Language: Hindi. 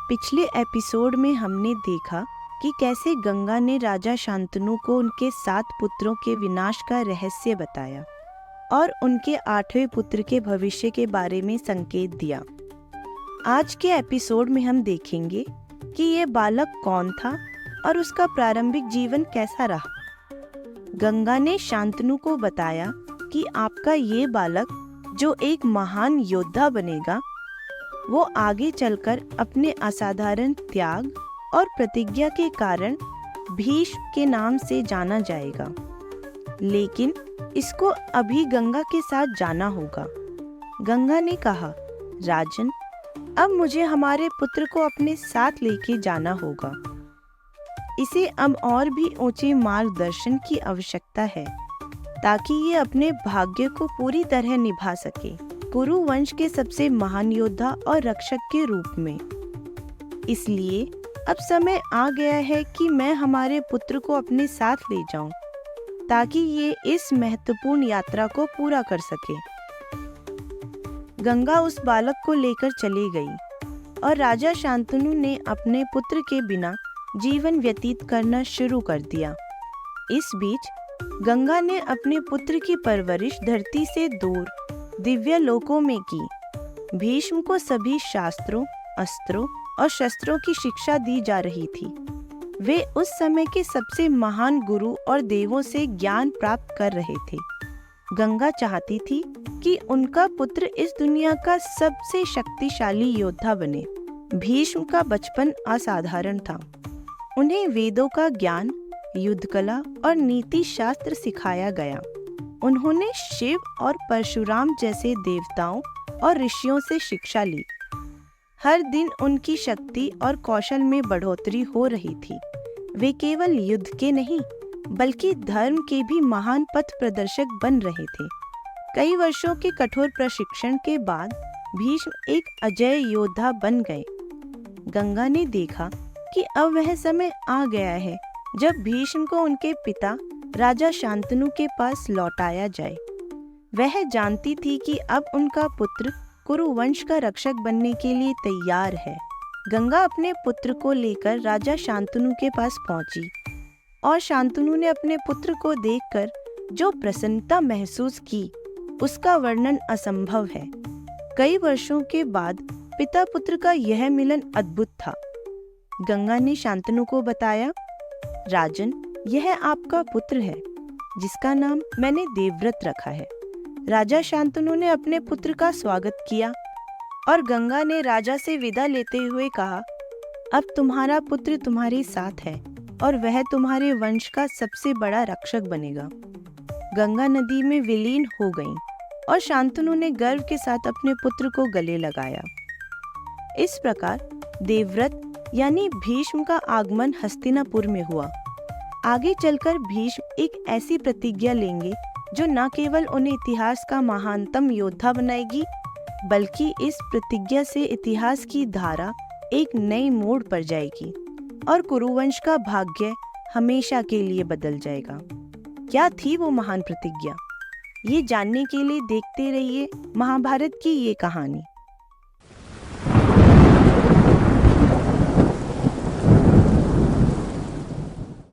पिछले एपिसोड में हमने देखा कि कैसे गंगा ने राजा शांतनु को उनके 7 पुत्रों के विनाश का रहस्य बताया और उनके 8वें पुत्र के भविष्य के बारे में संकेत दिया। आज के एपिसोड में हम देखेंगे कि ये बालक कौन था और उसका प्रारंभिक जीवन कैसा रहा। गंगा ने शांतनु को बताया कि आपका ये बालक जो एक महान योद्धा बनेगा, वो आगे चलकर अपने असाधारण त्याग और प्रतिज्ञा के कारण भीष्म के नाम से जाना जाएगा। लेकिन इसको अभी गंगा के साथ जाना होगा। गंगा ने कहा, राजन, अब मुझे हमारे पुत्र को अपने साथ लेके जाना होगा। इसे अब और भी ऊंचे मार्गदर्शन की आवश्यकता है ताकि ये अपने भाग्य को पूरी तरह निभा सके, कुरु वंश के सबसे महान योद्धा और रक्षक के रूप में। इसलिए अब समय आ गया है कि मैं हमारे पुत्र को अपने साथ ले जाऊं ताकि ये इस महत्वपूर्ण यात्रा को पूरा कर सके। गंगा उस बालक को लेकर चली गई और राजा शांतनु ने अपने पुत्र के बिना जीवन व्यतीत करना शुरू कर दिया। इस बीच गंगा ने अपने पुत्र की परवरिश धरती से दूर दिव्य लोकों में की। भीष्म को सभी शास्त्रों, अस्त्रों और शस्त्रों की शिक्षा दी जा रही थी। वे उस समय के सबसे महान गुरु और देवों से ज्ञान प्राप्त कर रहे थे। गंगा चाहती थी कि उनका पुत्र इस दुनिया का सबसे शक्तिशाली योद्धा बने। भीष्म का बचपन असाधारण था। उन्हें वेदों का ज्ञान, युद्ध कला और नीति शास्त्र सिखाया गया। उन्होंने शिव और परशुराम जैसे देवताओं और ऋषियों से शिक्षा ली। हर दिन उनकी शक्ति और कौशल में बढ़ोतरी हो रही थी। वे केवल युद्ध के नहीं बल्कि धर्म के भी महान पथ प्रदर्शक बन रहे थे। कई वर्षों के कठोर प्रशिक्षण के बाद भीष्म एक अजेय योद्धा बन गए। गंगा ने देखा कि अब वह समय आ गया है जब भीष्म को उनके पिता राजा शांतनु के पास लौटाया जाए। वह जानती थी कि अब उनका पुत्र कुरु वंश का रक्षक बनने के लिए तैयार है। गंगा अपने पुत्र को लेकर राजा शांतनु के पास पहुंची और शांतनु ने अपने पुत्र को देखकर जो प्रसन्नता महसूस की, उसका वर्णन असंभव है। कई वर्षों के बाद पिता पुत्र का यह मिलन अद्भुत था। गंगा ने शांतनु को बताया, राजन, यह आपका पुत्र है जिसका नाम मैंने देवव्रत रखा है। राजा शांतनु ने अपने पुत्र का स्वागत किया और गंगा ने राजा से विदा लेते हुए कहा, अब तुम्हारा पुत्र तुम्हारे साथ है और वह तुम्हारे वंश का सबसे बड़ा रक्षक बनेगा। गंगा नदी में विलीन हो गई और शांतनु ने गर्व के साथ अपने पुत्र को गले लगाया। इस प्रकार देवव्रत यानी भीष्म का आगमन हस्तिनापुर में हुआ। आगे चलकर भीष्म एक ऐसी प्रतिज्ञा लेंगे जो न केवल उन्हें इतिहास का महानतम योद्धा बनाएगी, बल्कि इस प्रतिज्ञा से इतिहास की धारा एक नए मोड़ पर जाएगी और कुरुवंश का भाग्य हमेशा के लिए बदल जाएगा। क्या थी वो महान प्रतिज्ञा? ये जानने के लिए देखते रहिए महाभारत की ये कहानी।